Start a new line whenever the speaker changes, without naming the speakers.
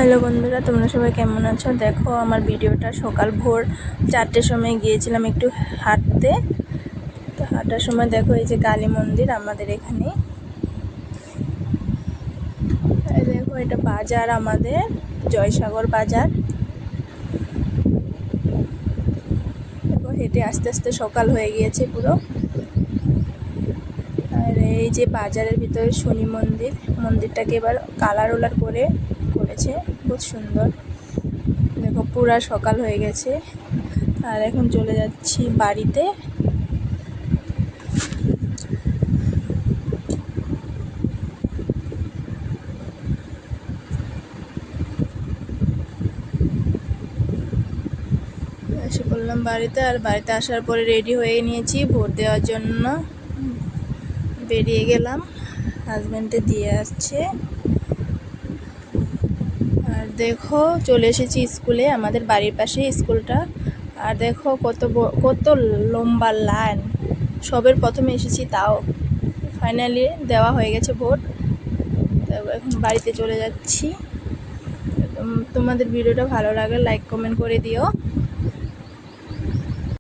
Hello বন্ধুরা, তোমরা সবাই কেমন আছো? দেখো আমার ভিডিওটা সকাল ভোর 4টের সময় গিয়েছিলাম একটু হাঁটতে। তো হাঁটার সময় দেখো এই যে কালী মন্দির আমাদের এখানে। দেখো এটা বাজার, আমাদের জয়সাগর বাজার। দেখো হেঁটে আস্তে আস্তে সকাল হয়ে গিয়েছে পুরো। আর এই যে বাজারের ভিতরে শনি মন্দির, মন্দিরটাকে এবার কালার ওলার করেছে, খুব সুন্দর। দেখো পুরা সকাল হয়ে গেছে আর এখন চলে যাচ্ছি বাড়িতে। এসে পড়লাম বাড়িতে, আর বাড়িতে আসার পরে রেডি হয়ে নিয়েছি ভোট দেওয়ার জন্য। বেরিয়ে গেলাম, হাজব্যান্ডে দিয়ে আসছে। আর দেখো চলে এসেছি স্কুলে, আমাদের বাড়ির পাশে স্কুলটা। আর দেখো কত লম্বা লাইন। সবের প্রথমে এসেছি, তাও ফাইনালি দেওয়া হয়ে গেছে ভোট। এখন বাড়িতে চলে যাচ্ছি। তোমাদের ভিডিওটা ভালো লাগলে লাইক কমেন্ট করে দিও।